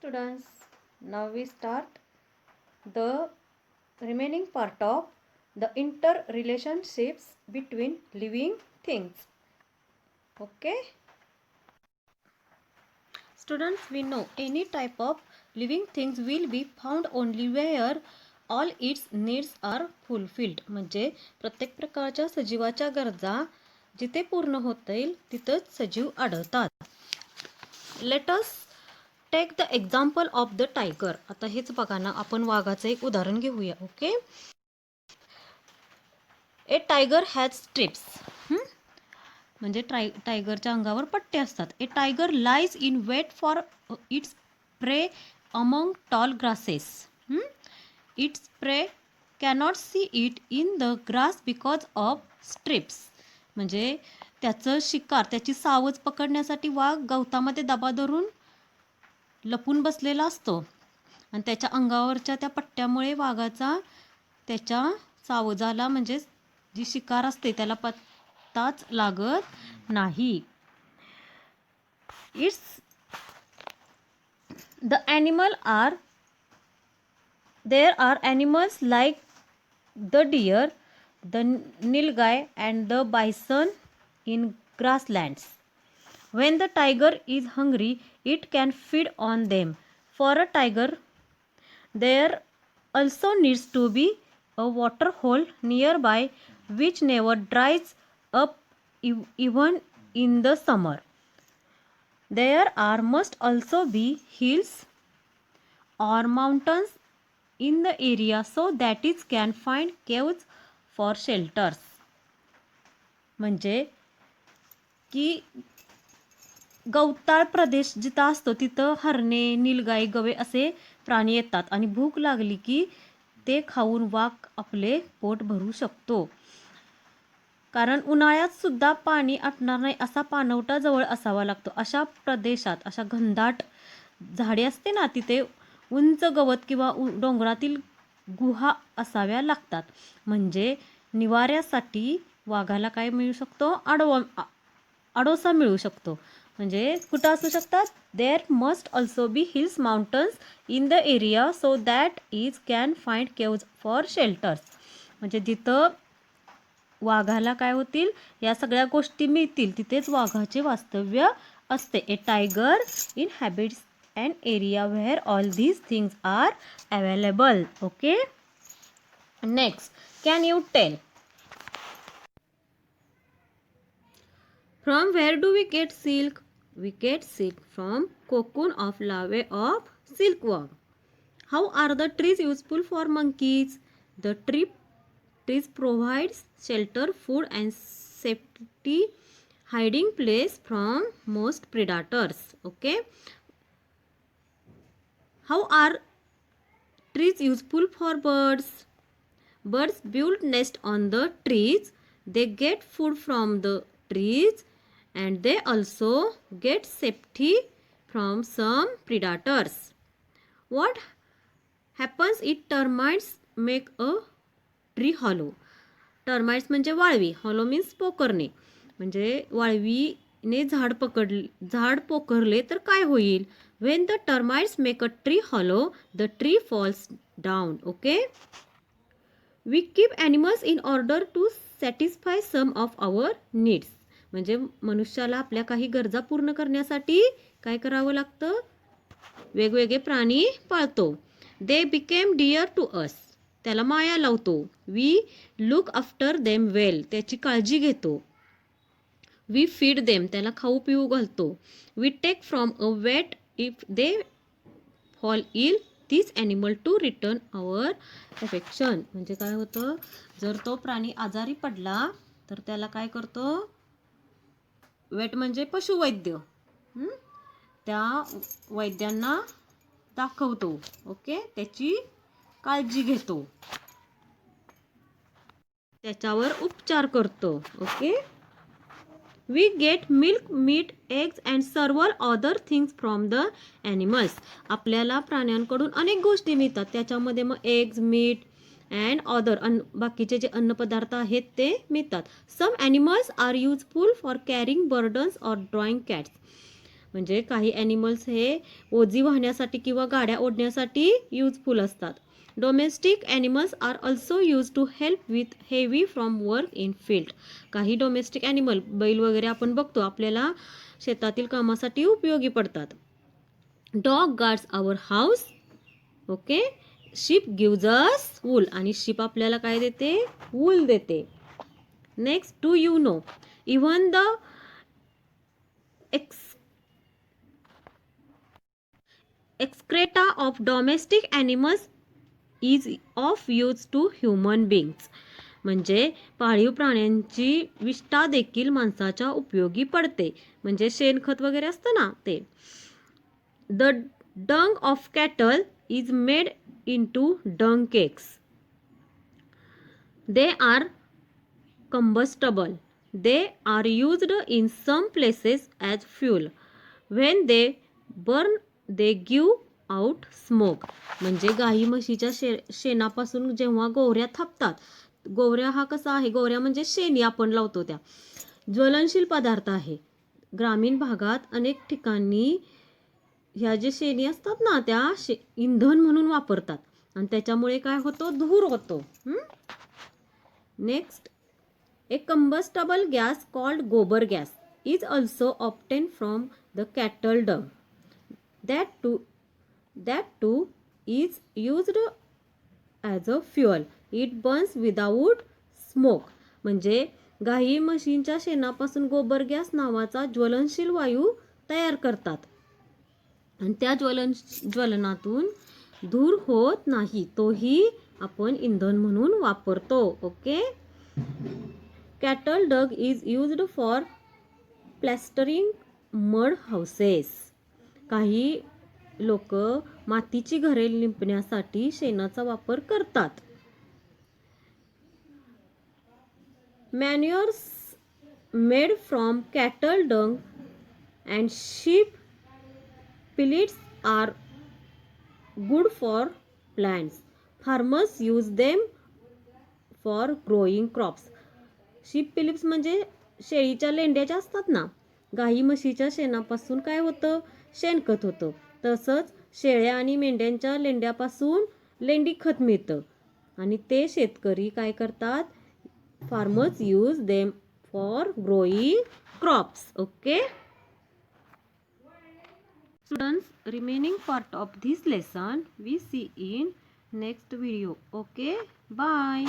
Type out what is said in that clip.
students, now we start the remaining part of the interrelationships between living things. Okay? Students, we know any type of living things will be found only where all its needs are fulfilled. म्हणजे प्रत्येक प्रकारच्या सजीवाच्या गरजा जिथे पूर्ण होतील तिथंच सजीव आढळतात. Let us take the example of the tiger. आता हेच बघा ना, आपण वाघाचं एक उदाहरण घेऊया. Okay. A tiger has stripes. म्हणजे टायगरच्या अंगावर पट्टे असतात. A tiger lies in wait for its prey among tall grasses. Its prey cannot see it in the grass because of stripes. म्हणजे त्याचं शिकार, त्याची सावज पकडण्यासाठी वाघ गवतामध्ये दबा धरून लपून बसलेला असतो आणि त्याच्या अंगावरच्या त्या पट्ट्यामुळे वाघाचा त्याच्या सावजाला म्हणजे जी शिकार असते त्याला पत्ताच लागत नाही. It's the animal are there are animals like the deer, the nilgai and the bison in grasslands. When the tiger is hungry, it can feed on them. For a tiger, there also needs to be a water hole nearby which never dries up even in the summer. There must also be hills or mountains in the area so that it can find caves for shelters. म्हणजे की गवताळ प्रदेश जिथं असतो तिथं हरणे, नीलगाई, गवे असे प्राणी येतात आणि भूक लागली की ते खाऊन वाघ आपले पोट भरू शकतो. कारण उन्हाळ्यात सुद्धा पाणी आटणार नाही असा पाणवठा जवळ असावा लागतो. अशा प्रदेशात, अशा घनदाट झाडे असते ना, तिथे उंच गवत किंवा डोंगरातील गुहा असाव्या लागतात. म्हणजे निवाऱ्यासाठी वाघाला काय मिळू शकतो? आडोसा मिळू शकतो. म्हणजे कुठं असू शकतात? There must also be hills, mountains in the area so that is can find caves for shelters. म्हणजे जिथं वाघाला काय होतील? या सगळ्या गोष्टी मिळतील तिथेच वाघाचे वास्तव्य असते. ए tiger इनहॅबिट्स an area where all these things are available. Okay. Next, can you tell from where do we get silk? We get silk from cocoon of larvae of silkworm. How are the trees useful for monkeys? The trees provides shelter, food and safety hiding place from most predators. Okay. How are trees useful for birds? Birds build nest on the trees. They get food from the trees and they also get safety from some predators. What happens if termites make a tree hollow? Termites म्हणजे वाळवी. Hollow means पोखरणे. म्हणजे वाळवीने झाड पोखरले तर काय होईल? When the termites make a tree hollow, the tree falls down. Okay. We keep animals in order to satisfy some of our needs. म्हणजे मनुष्याला आपल्या काही गरजा पूर्ण करण्यासाठी काय करावं लागतं? वेगवेगळे प्राणी पाळतो. They became dear to us. त्याला माया लावतो. We look after them well. त्याची काळजी घेतो. We feed them. त्याला खाऊ पिऊ घालतो. We take from a vet if they fall ill this animal to return our affection. म्हणजे काय होतं? जर तो प्राणी आजारी पडला तर त्याला काय करतो? वेट म्हणजे पशुवैद्य. त्या वैद्यांना दाखवतो. ओके. त्याची काळजी घेतो, त्याच्यावर उपचार करतो. Okay. We get milk, meat, eggs and several other things from the animals. आपल्याला प्राण्यांकडून अनेक गोष्टी मिळतात. त्याच्यामध्ये मग eggs, meat and other बाकीचे जे अन्नपदार्थ आहेत ते मिळतात. Some animals are useful for carrying burdens or drawing cats. म्हणजे काही ॲनिमल्स हे ओझी वाहण्यासाठी किंवा गाड्या ओढण्यासाठी युजफुल असतात. Domestic animals are also use to help with heavy from work in field. काही डोमेस्टिक ॲनिमल, बैल वगैरे आपण बघतो, आपल्याला शेतातील कामासाठी उपयोगी पडतात. Dog guards our house. Okay. Sheep gives us wool. आणि शीप आपल्याला काय देते? वूल देते. Next, do you know even the excreta of domestic animals is of use to human beings. म्हणजे पाळीव प्राण्यांची विष्ठा देखील माणसाच्या उपयोगी पडते. म्हणजे शेणखत वगैरे असतं ना ते. The dung of cattle is made into dung cakes. They are combustible. They are used in some places as fuel. When they burn, they give out smoke. म्हणजे गाई म्हशीच्या शेणापासून जेव्हा गोवऱ्या थापतात, गोवऱ्या हा कसा आहे? गोवऱ्या म्हणजे शेणी आपण लावतो त्या. ज्वलनशील पदार्थ आहे. ग्रामीण भागात अनेक ठिकाणी ह्या जे शेणी असतात ना, त्या इंधन म्हणून वापरतात आणि त्याच्यामुळे काय होतो? धूर होतो. Next, a combustible gas called gobar gas is also obtained from the cattle dung. That too is used as a fuel. It burns without smoke. म्हणजे गाई म्हशींच्या शेणापासून गोबर गॅस नावाचा ज्वलनशील वायू तयार करतात आणि त्या ज्वलनातून धूर होत नाही. तोही आपण इंधन म्हणून वापरतो. Okay. Cattle dung is used for plastering mud houses. काही लोक मातीची घरे लिंपण्यासाठी शेणाचा वापर करतात. Manures made from cattle dung and sheep pellets are good for plants. Farmers use them for growing crops. Sheep पिलिप्स म्हणजे शेळीच्या लेंड्याच्या असतात ना, गाई म्हशीच्या शेणापासून काय होतं? शेणखत होतं. तसंच शेळ्या आणि मेंढ्यांच्या लेंड्यापासून लेंडी खत मिळतं आणि ते शेतकरी काय करतात? Farmers use them for growing crops. Okay students, remaining part of this lesson we see in next video. Okay, bye.